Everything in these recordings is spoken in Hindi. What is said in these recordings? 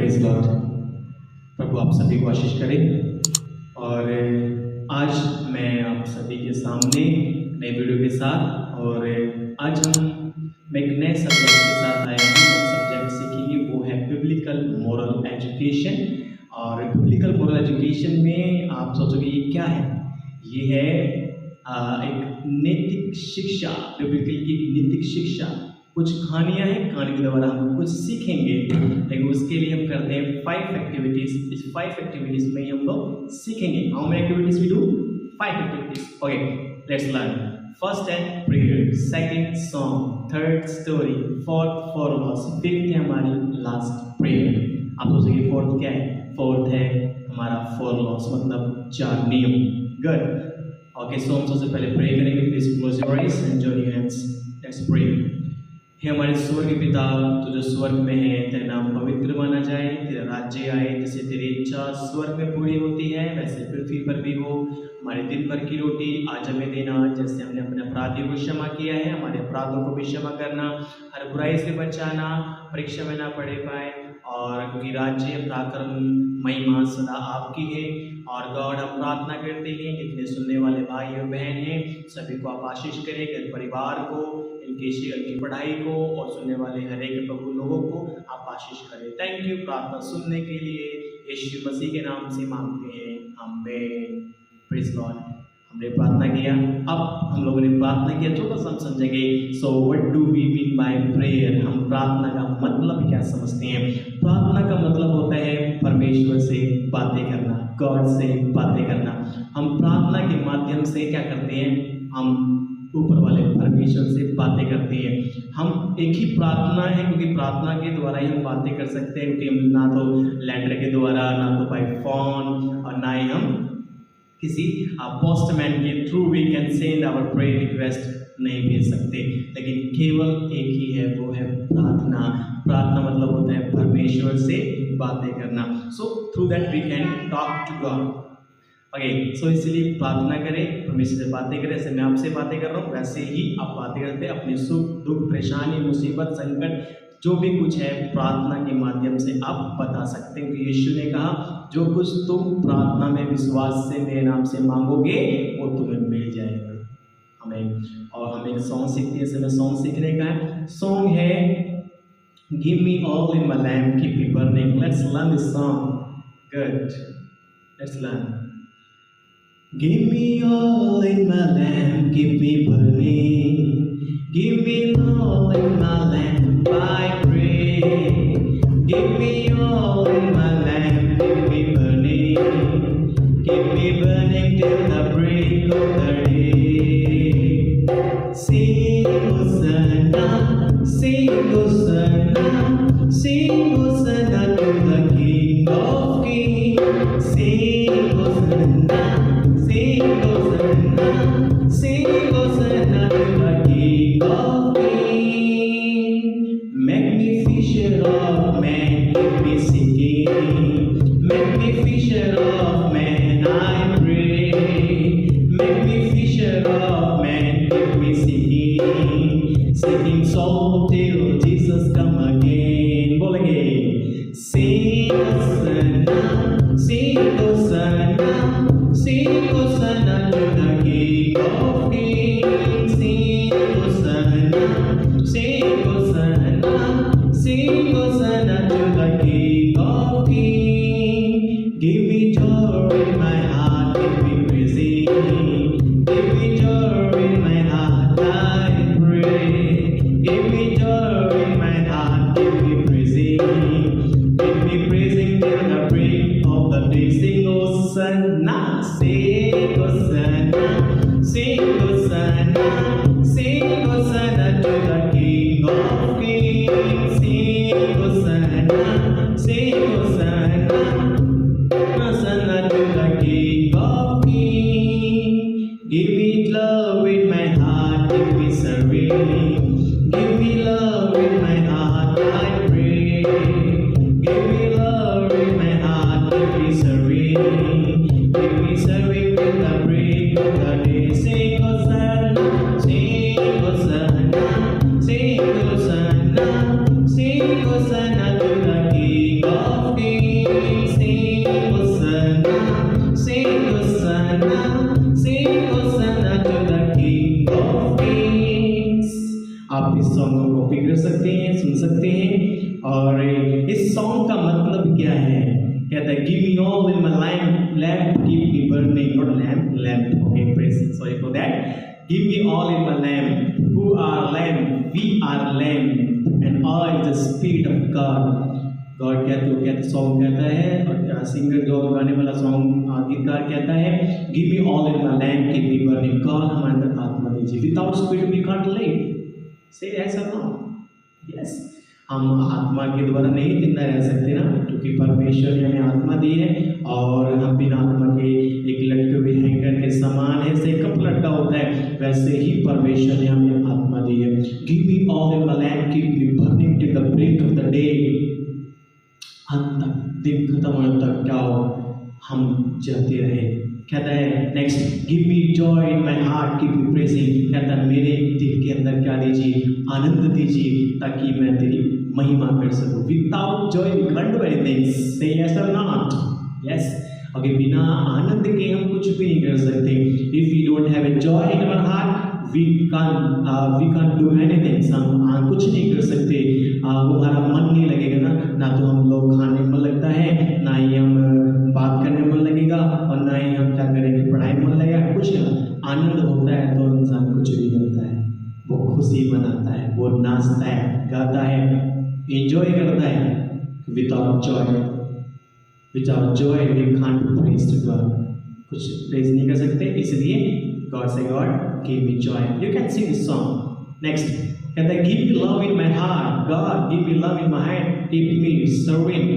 Praise Lord. प्रभु आप सभी को आशीष करे। और आज मैं आप सभी के सामने नए वीडियो के साथ, और आज मैं एक नए सब्जेक्ट के साथ आया हूँ। सब्जेक्ट सीखेंगे वो है बिब्लिकल मोरल एजुकेशन। और बिब्लिकल मोरल एजुकेशन में आप सोचोगे ये क्या है? ये है एक नैतिक शिक्षा, बिब्लिकल की नैतिक शिक्षा। कुछ कहानियाँ हैं, कहानी के द्वारा हम कुछ सीखेंगे, लेकिन उसके लिए हम करते हैं 5 एक्टिविटीज़। इस 5 एक्टिविटीज़ में हम लोग सीखेंगे। How many activities we do? 5 activities. Okay, let's learn. First है prayer, second song, third story, fourth forwards, fifth है हमारी लास्ट प्रेयर। आप सोचेंगे फोर्थ क्या है? फोर्थ है हमारा 4 लॉस, मतलब 4 नियम। गुड। ओके, सो हम सबसे पहले प्रे करेंगे। Please close your eyes and join your hands. Let's pray. हे हमारे स्वर्ग पिता, तो जो स्वर्ग में है, तेरा नाम पवित्र माना जाए, तेरा राज्य आए, जैसे तेरी इच्छा स्वर्ग में पूरी होती है वैसे पृथ्वी पर भी हो। हमारे दिन भर की रोटी आज हमें देना, जैसे हमने अपने अपराधियों को क्षमा किया है, हमारे अपराधों को भी क्षमा करना। हर बुराई से बचाना, परीक्षा में ना पड़े पाए। और क्योंकि राज्य, पराक्रम, महिमा सदा आपकी है। और गॉड हम प्रार्थना करते हैं जितने सुनने वाले भाई और बहन हैं सभी को आप आशीष करें, घर परिवार को, इनकी पढ़ाई को, और सुनने वाले हर एक प्रभु लोगों को आप आशीष करें। थैंक यू प्रार्थना सुनने के लिए, यीशु मसीह के नाम से मांगते हैं, आमीन। Praise Lord. हमने प्रार्थना किया, अब हम लोगों ने प्रार्थना किया, छोटा सा हम समझेंगे। So what do we mean by prayer? हम प्रार्थना का मतलब क्या समझते हैं? प्रार्थना का मतलब होता है परमेश्वर से बातें करना, गॉड से बातें करना। हम प्रार्थना के माध्यम से क्या करते हैं? हम ऊपर वाले परमेश्वर से बातें करते हैं। हम एक ही प्रार्थना है, क्योंकि प्रार्थना के द्वारा ही हम बातें कर सकते हैं, क्योंकि हम ना तो लेटर के द्वारा, ना तो बाय फोन, और ना ही हम किसी पोस्टमैन के through we can send our prayer request नहीं भेज सकते। लेकिन केवल एक ही है, वो है प्रार्थना। प्रार्थना मतलब होता है परमेश्वर से बातें करना। So through that we can talk to God. Okay, so इसलिए प्रार्थना करें, परमेश्वर से बातें करें। जैसे मैं आपसे बातें कर रहा हूँ वैसे ही आप बातें करते हैं। अपने सुख दुख, परेशानी, मुसीबत, संकट, जो भी कुछ है प्रार्थना के माध्यम से आप बता सकते हैं। क्योंकि यीशु ने कहा जो कुछ तुम प्रार्थना में विश्वास से मेरे नाम से मांगोगे वो तुम्हें मिल जाएगा। हमें और हम एक सॉन्ग सीखते हैं। इसमें सॉन्ग सीखने का है। सॉन्ग है give me all in my lamp, keep me burning. Let's learn this song. Good, let's learn. Give me all in my lamp, keep me burning. Give me all in my lamp, I pray. Give me all in my lamp, keep me burning. Keep me burning till the break of the day. Sing Hosanna, sing Hosanna, sing Hosanna to the King of Kings. Sing Hosanna. Sing Hosanna, sing Hosanna to the King of Kings. Make me fisher of men, keep me seeking. Make me fisher of men, I pray. Make me fisher of men, keep me seeking. Seeking soul till Jesus come again. बोलेंगे Sing Hosanna, sing Hosanna. Sing Hosanna to the King of Kings. Sing Hosanna, sing Hosanna, sing Hosanna to the King of Kings. Give me joy in my heart, keep me praising. Give me joy in my heart, I pray. Give me joy in my heart, keep me praising. Keep me praising till the break of the day. Sing Hosanna. Sing Hosanna, sing Hosanna, sing Hosanna to the King of Kings. Sing Hosanna, sing Hosanna, Hosanna to the King of Kings. Give me love in my heart, give me serving. Give me love in my heart, I pray. Give me love in my heart, give me serving. Give me serving और इस सॉन्ग का मतलब क्या है? कहता है give me all in my lamp, lamp keep me burning, not lamp, lamp, okay, praise, sorry for that. Give me all in my lamp, who are lamp, we are lamp and all is the spirit of God. God कहते सॉन्ग कहता है, और सिंगर जो गाने वाला सॉन्ग गीतकार कहता है give me all in my lamp keep me burning, God हमारे अंदर आत्मा दीजिए। Without spirit we can't live, से ऐसा ना, यस, हम आत्मा के द्वारा नहीं जिंदा रह सकते ना, क्योंकि परमेश्वर ने हमें आत्मा दी है और हम बिना आत्मा के एक लटके हुए हैंगर के समान है। जैसे कप लटका होता है वैसे ही परमेश्वर ने हमें आत्मा दी है। Give me all in my lamp keep me burning till the break of the day, अंत तक, दिन खत्म होने तक क्या हो, हम जलते रहे। कहता है next, give me joy in my heart keep me praising, कहता है मेरे दिल के अंदर क्या दीजिए, आनंद दीजिए, ताकि मैं तेरी महिमा कर सकूं। Without joy we can't do anything, say yes और नॉट, यस, ओके, बिना आनंद के हम कुछ भी नहीं कर सकते। If we don't have a joy in our heart we can't do anything, हम कुछ नहीं कर सकते। हमारा मन नहीं लगेगा ना तो हम लोग खाने में मन लगता है, ना ही हम बात करने में मन लगेगा, और ना ही हम क्या करेंगे, पढ़ाई में मन लगेगा, कुछ नहीं। आनंद होता है तो इंसान कुछ भी करता है, वो खुशी मनाता है, वो नाचता है, गाता है, एंजॉय करता है। Without joy we can't praise to God, कुछ प्रेज नहीं कर सकते, इसलिए गॉड से God give me joy. You can sing this song. Next कहता है give me love in my heart, God give me love in my heart keep me serving,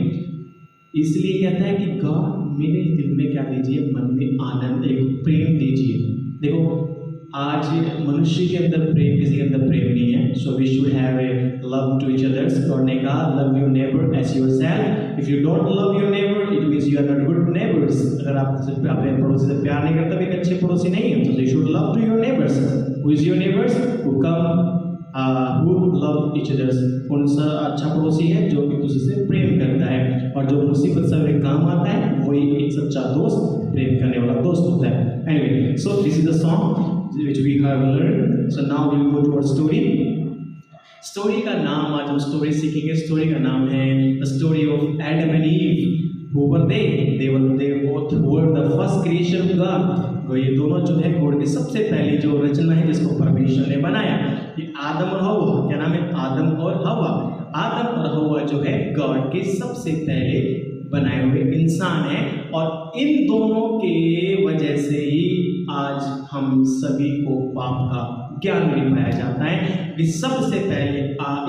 इसलिए कहता है कि गॉड मेरे दिल में क्या दीजिए, मन में आनंद, एक प्रेम दीजिए। देखो आज मनुष्य के अंदर प्रेम, किसी के अंदर प्रेम नहीं है, so we should have a love to each others. God ने कहा love your neighbour as yourself, if you don't love your neighbour it means you are not good neighbours. अगर आप अपने पड़ोसी से प्यार नहीं करते, एक अच्छे पड़ोसी नहीं है, तो you should love to your neighbours. Who is your neighbours? Who come who love each others, कौन सा अच्छा पड़ोसी है जो एक दूसरे से प्रेम करता है, और जो मुसीबत समय काम आता है वही एक सच्चा दोस्त, प्रेम करने वाला दोस्त होता है। Anyway, so this is the song which we have learned. So now we will go to our story. Story का नाम, आज हम स्टोरी सीखेंगे। स्टोरी का नाम है the story of Adam and ewe. Who were they? They both were the first creation of God. ये दोनों जो है गॉड की सबसे पहली जो रचना है जिसको परमेश्वर ने बनाया, ये आदम और हवा, क्या नाम है, आदम और हवा। आदम और हवा जो है गॉड के सबसे पहले बनाए हुए इंसान है, और इन दोनों के वजह से ही आज हम सभी को पाप का ज्ञान भी पाया जाता है। कि सबसे पहले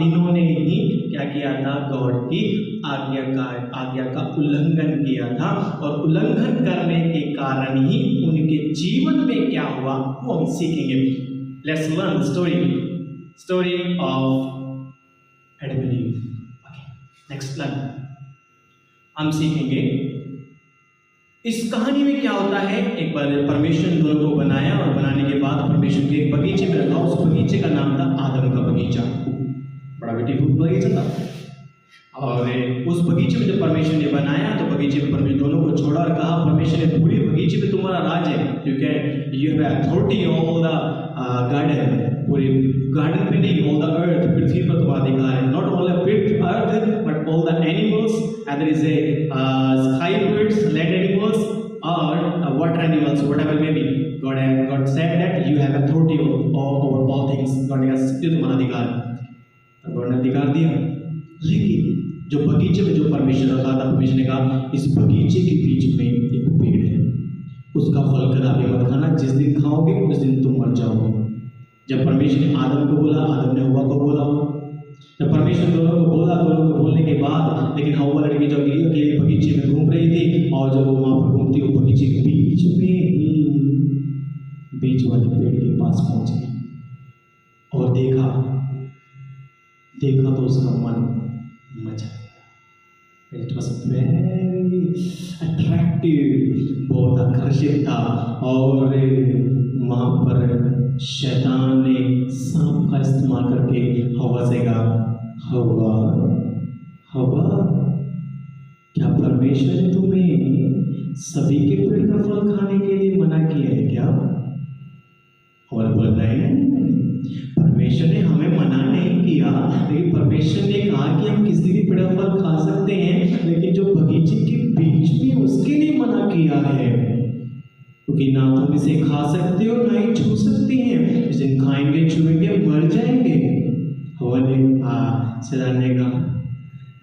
इन्होंने ही क्या किया था, गॉड की आज्ञा का उल्लंघन किया था, और उल्लंघन करने के कारण ही उनके जीवन में क्या हुआ वो हम सीखेंगे। Let's learn story of Adam and ewe. Okay, next learn हम सीखेंगे इस कहानी में क्या होता है। एक बार परमेश्वर ने दोनों को बनाया, और बनाने के बाद परमेश्वर के एक बगीचे में रखा। उस बगीचे का नाम था आदम का बगीचा, बड़ा ब्यूटीफुल बगीचा था। और उस बगीचे में जब परमेश्वर ने बनाया तो बगीचे में परमेश्वर दोनों को छोड़ा और कहा, परमेश्वर ने पूरी बगीचे में तुम्हारा राज है, क्योंकि you have authority all the garden, पूरे गार्डन पे नहीं, ऑल द अर्थ, पृथ्वी पर तुम्हारा अधिकार है। Not only earth but all the animals, and is a sky birds, land animals और water animals, whatever may be. God said that you have authority over all things, God ने कहा तुम्हारा अधिकार, तो गॉड ने अधिकार दिया। लेकिन जो बगीचे में जो परमेश्वर रखा था, परमेश्वर ने कहा इस बगीचे के बीच में एक पेड़ है, उसका फल कदापि मत खाना, जिस दिन खाओगे उस दिन तुम मर जाओगे। जब परमेश्वर ने आदम को बोला, आदम ने हव्वा को बोला। जब परमेश्वर दोनों को बोला, दोनों को बोलने के बाद, लेकिन हव्वा लड़की जो अकेले बगीचे में घूम रही थी, और जब वो वहाँ पर घूमती वो बगीचे के बीच वाले पेड़ के पास पहुँच गई और देखा तो उसका मन मचा गया। इट वॉज वेरी अट्रैक्टिव, बहुत आकर्षित था। और वहाँ पर शैतान ने सांप का इस्तेमाल करके हवा से कहा, हवा क्या परमेश्वर ने तुम्हें सभी के पेड़ का फल खाने के लिए मना किया है क्या? और बोल रहे हैं परमेश्वर ने हमें मना नहीं किया, किया, लेकिन परमेश्वर ने कहा कि हम किसी भी पेड़ का फल खा सकते हैं, लेकिन जो बगीचे के बीच में उसके लिए मना किया है, क्योंकि ना तुम इसे खा सकते हो ना ही छू सकते हैं, इसे खाएंगे छुएंगे मर जाएंगे। हवा ने शैतान ने कहा,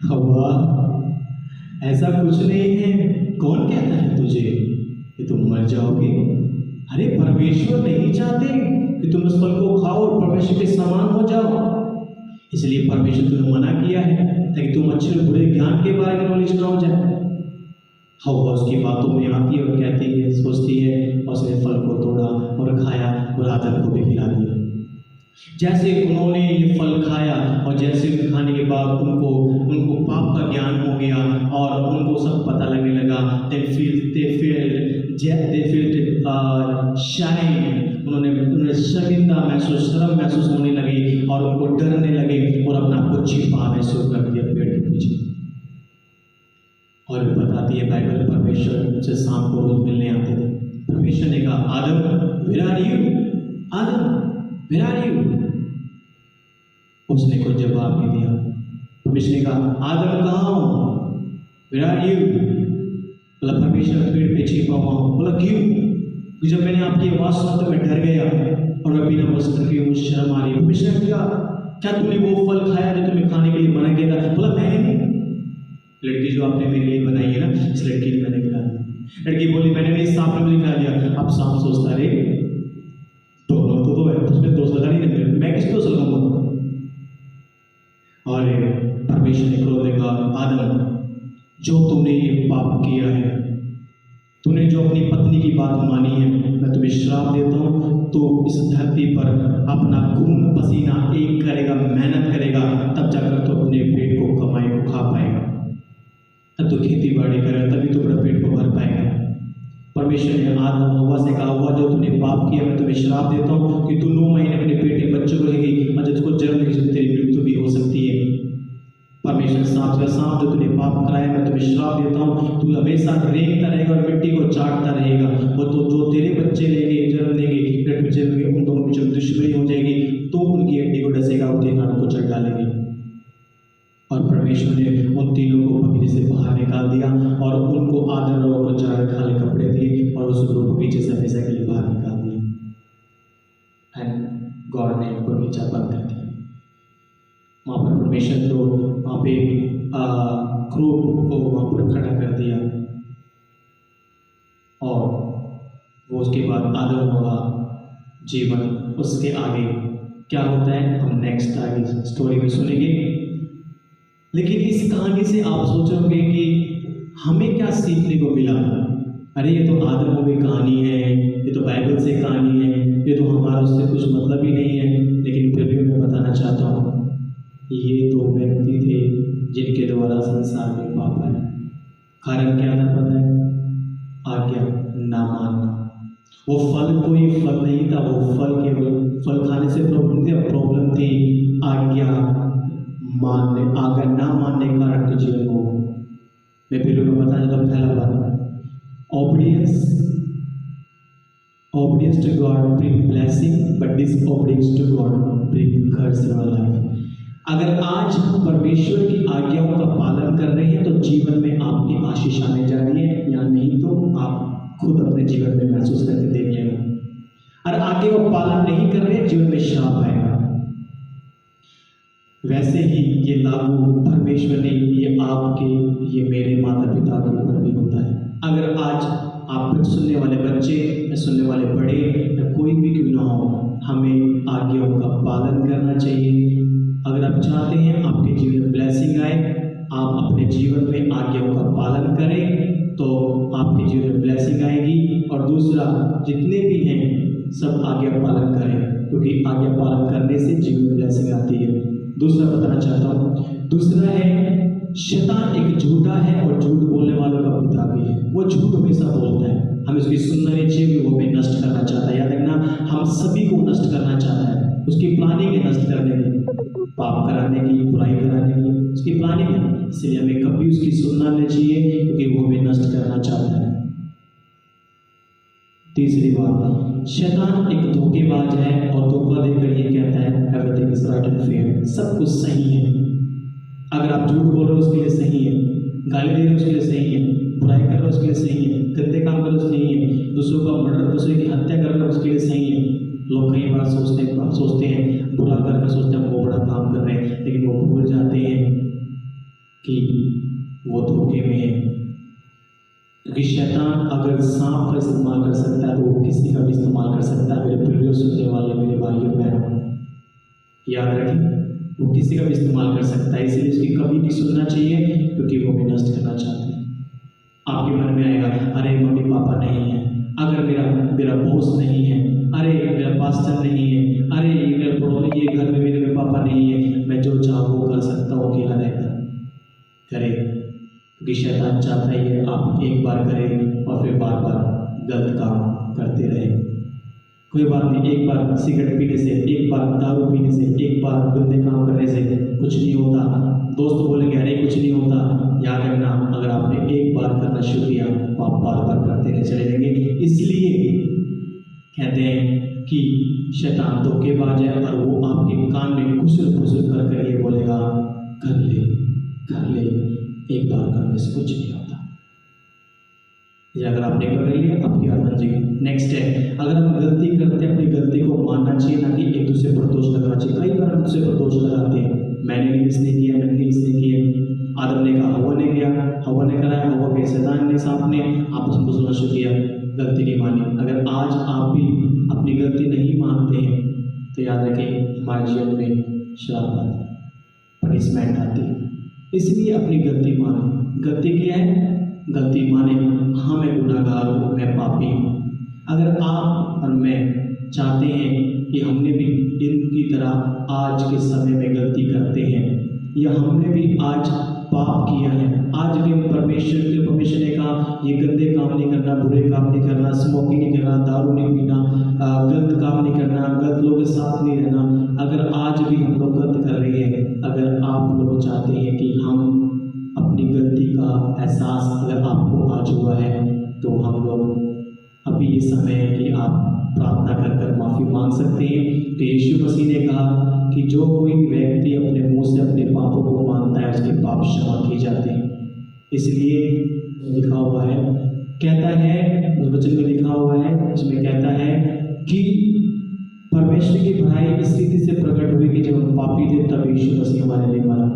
हवा ऐसा कुछ नहीं है, कौन कहता है तुझे कि तुम मर जाओगे? अरे परमेश्वर नहीं चाहते कि तुम उस फल को खाओ और परमेश्वर के समान हो जाओ, इसलिए परमेश्वर तुम्हें मना किया है ताकि तुम अच्छे और बुरे ज्ञान के बारे में नॉलेज ना हो जाए। हवा उसकी बातों में आती है और कहती है, सोचती है, और उसने फल को तोड़ा और खाया और आदम को भी खिला दिया। जैसे उन्होंने ये फल खाया और जैसे खाने के बाद उनको पाप का ज्ञान हो गया और उनको सब पता लगने लगा। they felt shame, उन्होंने शर्म महसूस होने लगी और उनको डरने लगे और अपना को छिपाने शुरू कर दिया पेड़ के पीछे। और बताती है बाइबल, परमेश्वर से शाम को रोज मिलने आते थे। परमेश्वर ने कहा, आदम where are you? Adam where are you? उसने कोई जवाब नहीं दिया। परमेश्वर ने कहा, आदम कहाँ हो? where are you? बोला, परमेश्वर पेड़ पे छिपा हुआ हूँ। बोला, क्यों? जब मैंने आपकी आवाज़ सुना तो मैं डर गया और मैं बिना वस्त्र के मुझे शर्म आ रही है। परमेश्वर ने कहा, क्या तुमने वो फल खाया जो तुम्हें खाने के लिए मना किया था? बोला, मैंने लड़की जो आपने मेरे लिए बनाई है ना, इस लड़की ने मैंने खिला दिया। लड़की बोली, मैंने नहीं, सांप ने मुझे खिला दिया। अब सांप सोचता रे दोनों तो है, उसमें दोष लगा नहीं, मैं किसको दोष लगाऊंगा? और परमेश्वर ने क्रोध में कहा, आदम जो तूने ये पाप किया है, तूने जो अपनी पत्नी की बात मानी है, मैं तुम्हें श्राप देता हूँ। तो इस धरती पर अपना खून पसीना एक करेगा, मेहनत करेगा, तब जाकर तो अपने पेट को कमाई को खा पाएगा, तब तो खेती बाड़ी करेगा, तभी तो अपना पेट को भर पाएगा। परमेश्वर ने आदम हवा से कहा, हुआ जो तूने पाप किया, मैं तुम्हें श्राप देता हूँ कि तू 9 महीने अपने पेट के बच्चों को रहेगी और जब तुझको जन्म देगी तेरी मृत्यु भी हो सकती है। परमेश्वर सांप जो तूने पाप कराया, मैं तुम्हें श्राप देता हूँ, तू हमेशा रेंगता रहेगा और मिट्टी को चाटता रहेगा। वो तो जो तेरे बच्चे लेंगे, जन्म देंगे, उन दोनों बीच में दुश्मनी हो जाएगी, तो उनकी हड्डी को डसेगा, उनके नाम को चढ़ डालेंगे। और परमेश्वर ने उन तीनों को बगीचे से बाहर निकाल दिया और उनको आदम और को चार खाली कपड़े दिए और उसको बगीचे से हमेशा के लिए बाहर निकाल दिया। एंड गॉड ने बगीचा बंद कर दिया। वहाँ पर परमेश्वर तो वहाँ पे क्रोध को वहाँ पर खड़ा कर दिया और वो उसके बाद आदम होगा जीवन। उसके आगे क्या होता है हम नेक्स्ट आगे स्टोरी में सुनेंगे। लेकिन इस कहानी से आप सोचोगे कि हमें क्या सीखने को मिला? अरे ये तो आदम की कहानी है, ये तो बाइबल से कहानी है, ये तो हमारा उससे कुछ मतलब ही नहीं है। लेकिन फिर भी मैं बताना चाहता हूँ, ये तो व्यक्ति थे जिनके द्वारा संसार में पाप आया। कारण क्या था पता है? आज्ञा ना मानना। वो फल कोई फल नहीं था, वो फल केवल फल खाने से प्रॉब्लम थी आज्ञा ना मानने के कारण के जीवन को। मैं फिर बताना चाहता हूँ, पहला बात, obedience to God bring blessing, but disobedience to God bring curse in our life। अगर आज हम परमेश्वर की आज्ञाओं का पालन कर रहे हैं तो जीवन में आपकी आशीष आने जा रही है, या नहीं तो आप खुद अपने जीवन में महसूस करके देखिएगा। और आगे वो पालन नहीं कर रहे, जीवन में श्राप आएगा। वैसे ही ये लागू परमेश्वर ने ये आपके, ये मेरे माता पिता के ऊपर भी होता है। अगर आज आप सुनने वाले बच्चे या सुनने वाले बड़े या कोई भी क्यों ना हो, हमें आज्ञाओं का पालन करना चाहिए। अगर आप चाहते हैं आपके जीवन में ब्लेसिंग आए, आप अपने जीवन में आज्ञाओं का पालन करें तो आपके जीवन में ब्लेसिंग आएगी। और दूसरा, जितने भी हैं सब आज्ञा पालन करें, क्योंकि आज्ञा पालन करने से जीवन में ब्लेसिंग आती है। दूसरा बताना चाहता हूँ, दूसरा है शैतान एक झूठा है और झूठ बोलने वालों का पिता भी है। वो झूठ हमेशा बोलता है, हमें उसकी सुनना नहीं चाहिए, वो हमें नष्ट करना चाहता है। याद रखना, हम सभी को नष्ट करना चाहता है। उसकी प्लानिंग है नष्ट करने की, पाप कराने की, बुराई कराने की, उसकी प्लानिंग है। इसलिए हमें कभी उसकी सुनना नहीं चाहिए, क्योंकि वो हमें नष्ट करना चाहता है। तीसरी बात, शैतान एक धोखेबाज है और धोखा देकर ये कहता है everything is right and fair, सब कुछ सही है। अगर आप झूठ बोल रहे हो उसके लिए सही है, गाली दे रहे हो उसके लिए सही है, बुराई कर रहे हो उसके लिए सही है, गंदे काम कर रहे हो उसके लिए सही है, दूसरों का मर्डर, दूसरे की हत्या कर रहे हो उसके लिए सही है। लोग कई बार सोचते हैं बुरा कर सोचते हैं वो बड़ा काम कर रहे हैं, लेकिन वो भूल जाते हैं कि वो धोखे में है। क्योंकि शैतान अगर सांप का इस्तेमाल कर सकता है तो वो किसी का भी इस्तेमाल कर सकता है। मेरे प्रिय सुनने वाले मेरे भाइयों बहनों, याद रखें वो किसी का भी इस्तेमाल कर सकता है, इसलिए उसकी कभी नहीं सुनना चाहिए, क्योंकि वो हमें नष्ट करना चाहते हैं। आपके मन में आएगा अरे मम्मी पापा नहीं है, अगर मेरा बॉस नहीं है, अरे मेरा पास्टर नहीं है, अरे मेरा पड़ोसी, ये घर में मेरे पापा नहीं है, मैं जो चाहूँ वो कर सकता हूँ अकेला रहकर। करे, क्योंकि शैतान चाहता ही है आप एक बार करें और फिर बार बार गलत काम करते रहे। कोई बात नहीं, एक बार सिगरेट पीने से, एक बार दारू पीने से, एक बार गंदे काम करने से कुछ नहीं होता। दोस्त बोलेंगे अरे कुछ नहीं होता, याद रखना अगर आपने एक बार करना शुरू किया तो आप बार बार करते रहे चले जाएंगे। इसलिए कहते हैं कि शैतान धोखेबाज है और वो आपके कान में खुसर खुसर कर ये बोलेगा कर ले, एक बार करने से कुछ नहीं होता। ये अगर आपने कर लिया आपकी बात बन जाएगी। नेक्स्ट है, अगर हम गलती करते हैं अपनी गलती को मानना चाहिए, ना कि एक दूसरे पर दोष लगाना चाहिए। कई बार हम दूसरे पर दोष लगाते हैं, मैंने इसने किया, मैंने इसने किया, आदम ने कहा हवा ने किया, हवा ने कराया, हवा के शैतान ने, सांप ने, आपस में सुनना शुरू किया, गलती नहीं मानी। अगर आज आप भी अपनी गलती नहीं मानते हैं तो याद रखें हमारे जीवन में श्राप आता है, पनिशमेंट आती है। इसलिए अपनी गलती माने। गलती क्या है? गलती माने हाँ मैं गुनाहगार हूँ, मैं पापी हूँ। अगर आप और मैं चाहते हैं कि हमने भी इनकी तरह आज के समय में गलती करते हैं, या हमने भी आज पाप किया है, आज भी परमेश्वर ने कहा ये गंदे काम नहीं करना, बुरे काम नहीं करना, स्मोकिंग नहीं करना, दारू नहीं पीना, गलत काम नहीं करना, गलत लोगों के साथ नहीं रहना। अगर आज भी हम लोग गलत कर रहे हैं, अगर आप लोग चाहते हैं कि हम अपनी गलती का एहसास अगर आपको आज हुआ है, तो हम लोग अभी ये समय है कि आप प्रार्थना कर माफ़ी मांग सकते हैं। तो यीशु मसीह ने कहा कि जो कोई व्यक्ति अपने मुंह से अपने पापों को मानता है उसके पाप क्षमा किए जाते हैं। इसलिए लिखा हुआ है, कहता है उस वचन में लिखा हुआ है, जिसमें कहता है कि परमेश्वर की भलाई इस रीति से प्रकट हुई कि जब हम पापी थे तब यीशु मसीह हमारे लिए मरा,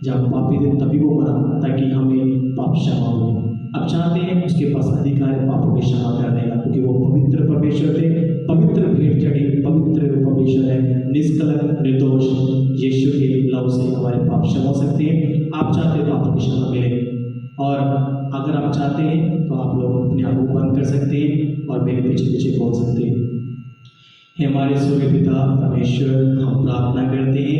जब हम पापी थे तभी वो मरा ताकि हमें पाप क्षमा हो। अब चाहते हैं उसके पास अधिकार है पापों की क्षमा करने का, क्योंकि वो पवित्र परमेश्वर थे, पवित्र भेंट चढ़ी, पवित्र परमेश्वर है, निष्कलंक निर्दोष। यीशु के लहू से हमारे पाप क्षमा हो सकते हैं। आप चाहते हैं तो पापों की क्षमा मिले, और अगर आप चाहते हैं तो आप लोग अपने आप को बंद कर सकते हैं और मेरे पीछे पीछे बोल सकते हैं। हमारे स्वर्गीय पिता परमेश्वर, हम प्रार्थना करते हैं,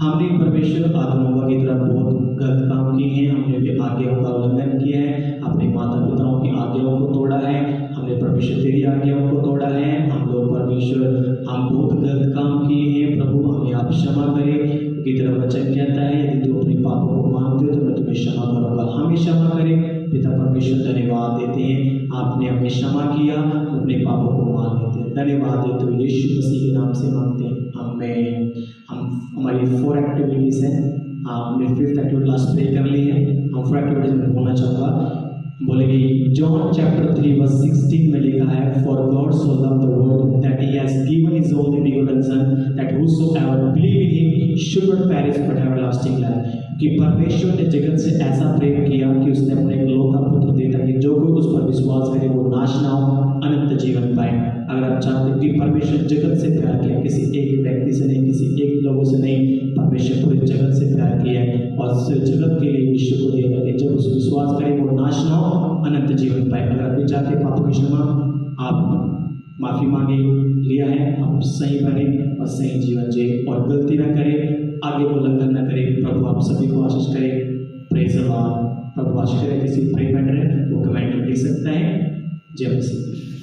हमने परमेश्वर आदम हव्वा की तरह बहुत गलत काम किए हैं, हमने भी आज्ञाओं का उल्लंघन किया है, अपने माता पिताओं की आज्ञाओं को तोड़ा है, हमने परमेश्वर तेरी आज्ञाओं को तोड़ा है। हम लोग परमेश्वर हम बहुत गलत काम किए हैं, प्रभु हमें आप क्षमा करें, क्योंकि तेरा वचन कहता है यदि तू अपने पापों को मानते हो तो मैं तुम्हें क्षमा करूँगा। हमें क्षमा करें पिता परमेश्वर, धन्यवाद देते हैं आपने हमें क्षमा किया, अपने पापों को मान लेते हैं, धन्यवाद देते हो यीशु मसीह के नाम से मांगते हैं, आमीन। हम हमारी 4 एक्टिविटीज़ हैं, हमने 5th एक्टिविटी लास्ट प्रे कर ली है। हम 4 एक्टिविटीज में बोलना चाहूँगा, बोलेंगे जॉन चैप्टर 3 वर्स 16 में लिखा है, for God so loved the world that he has given his only begotten son that whosoever believe in him should not perish but have everlasting life. कि परमेश्वर ने जगत से ऐसा प्रेम किया कि उसने अपने इकलौता पुत्र दे ताकि जो कोई उस पर विश्वास करे वो नाश ना हो, अनंत जीवन पाए। अगर आप चाहते हैं कि परमेश्वर जगत से प्यार किया, किसी एक व्यक्ति से नहीं, किसी एक लोगों से नहीं, परमेश्वर पूरे जगत से प्यार किया है और सिर्फ जगत के लिए यीशु को दिया ताकि जब उस विश्वास करे वो नाश ना हो, अनंत जीवन पाए। अगर आप भी चाहते हैं पापों की क्षमा, आप माफ़ी मांगे, लिया है, आप सही बने और सही जीवन जिए और गलती ना करें, आगे को उल्लंघन न करें। प्रभु आप सभी को आशीष करें। Praise the Lord. प्रभु आशीष करें। किसी प्रे मैटर है वो कमेंट में लिख सकता है। जय मसीह।